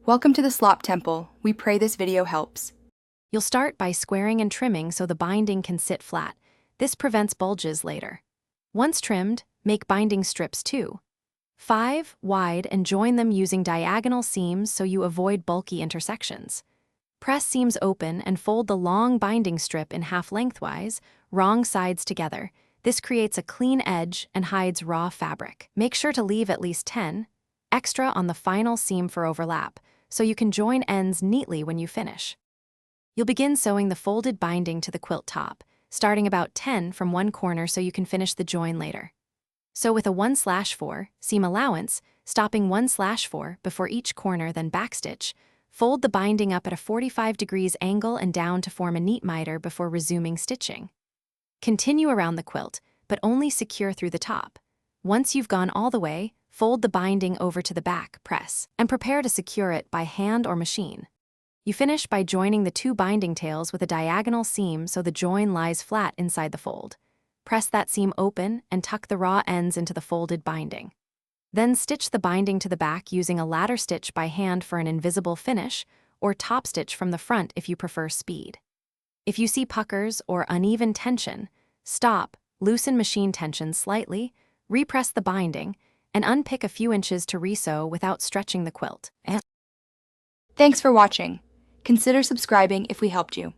Welcome to the Slop Temple. We pray this video helps. You'll start by squaring and trimming so the binding can sit flat. This prevents bulges later. Once trimmed, make binding strips 5 wide and join them using diagonal seams so you avoid bulky intersections. Press seams open and fold the long binding strip in half lengthwise, wrong sides together. This creates a clean edge and hides raw fabric. Make sure to leave at least 10 extra on the final seam for overlap, so you can join ends neatly when you finish. You'll begin sewing the folded binding to the quilt top, starting about 10 from one corner so you can finish the join later. Sew with a 1/4 seam allowance, stopping 1/4 before each corner, then backstitch. Fold the binding up at a 45 degrees angle and down to form a neat miter before resuming stitching. Continue around the quilt, but only secure through the top. Once you've gone all the way, fold the binding over to the back, press, and prepare to secure it by hand or machine. You finish by joining the 2 binding tails with a diagonal seam so the join lies flat inside the fold. Press that seam open and tuck the raw ends into the folded binding. Then stitch the binding to the back using a ladder stitch by hand for an invisible finish, or top stitch from the front if you prefer speed. If you see puckers or uneven tension, stop, loosen machine tension slightly, repress the binding, and unpick a few inches to resew without stretching the quilt. Thanks for watching. Consider subscribing if we helped you.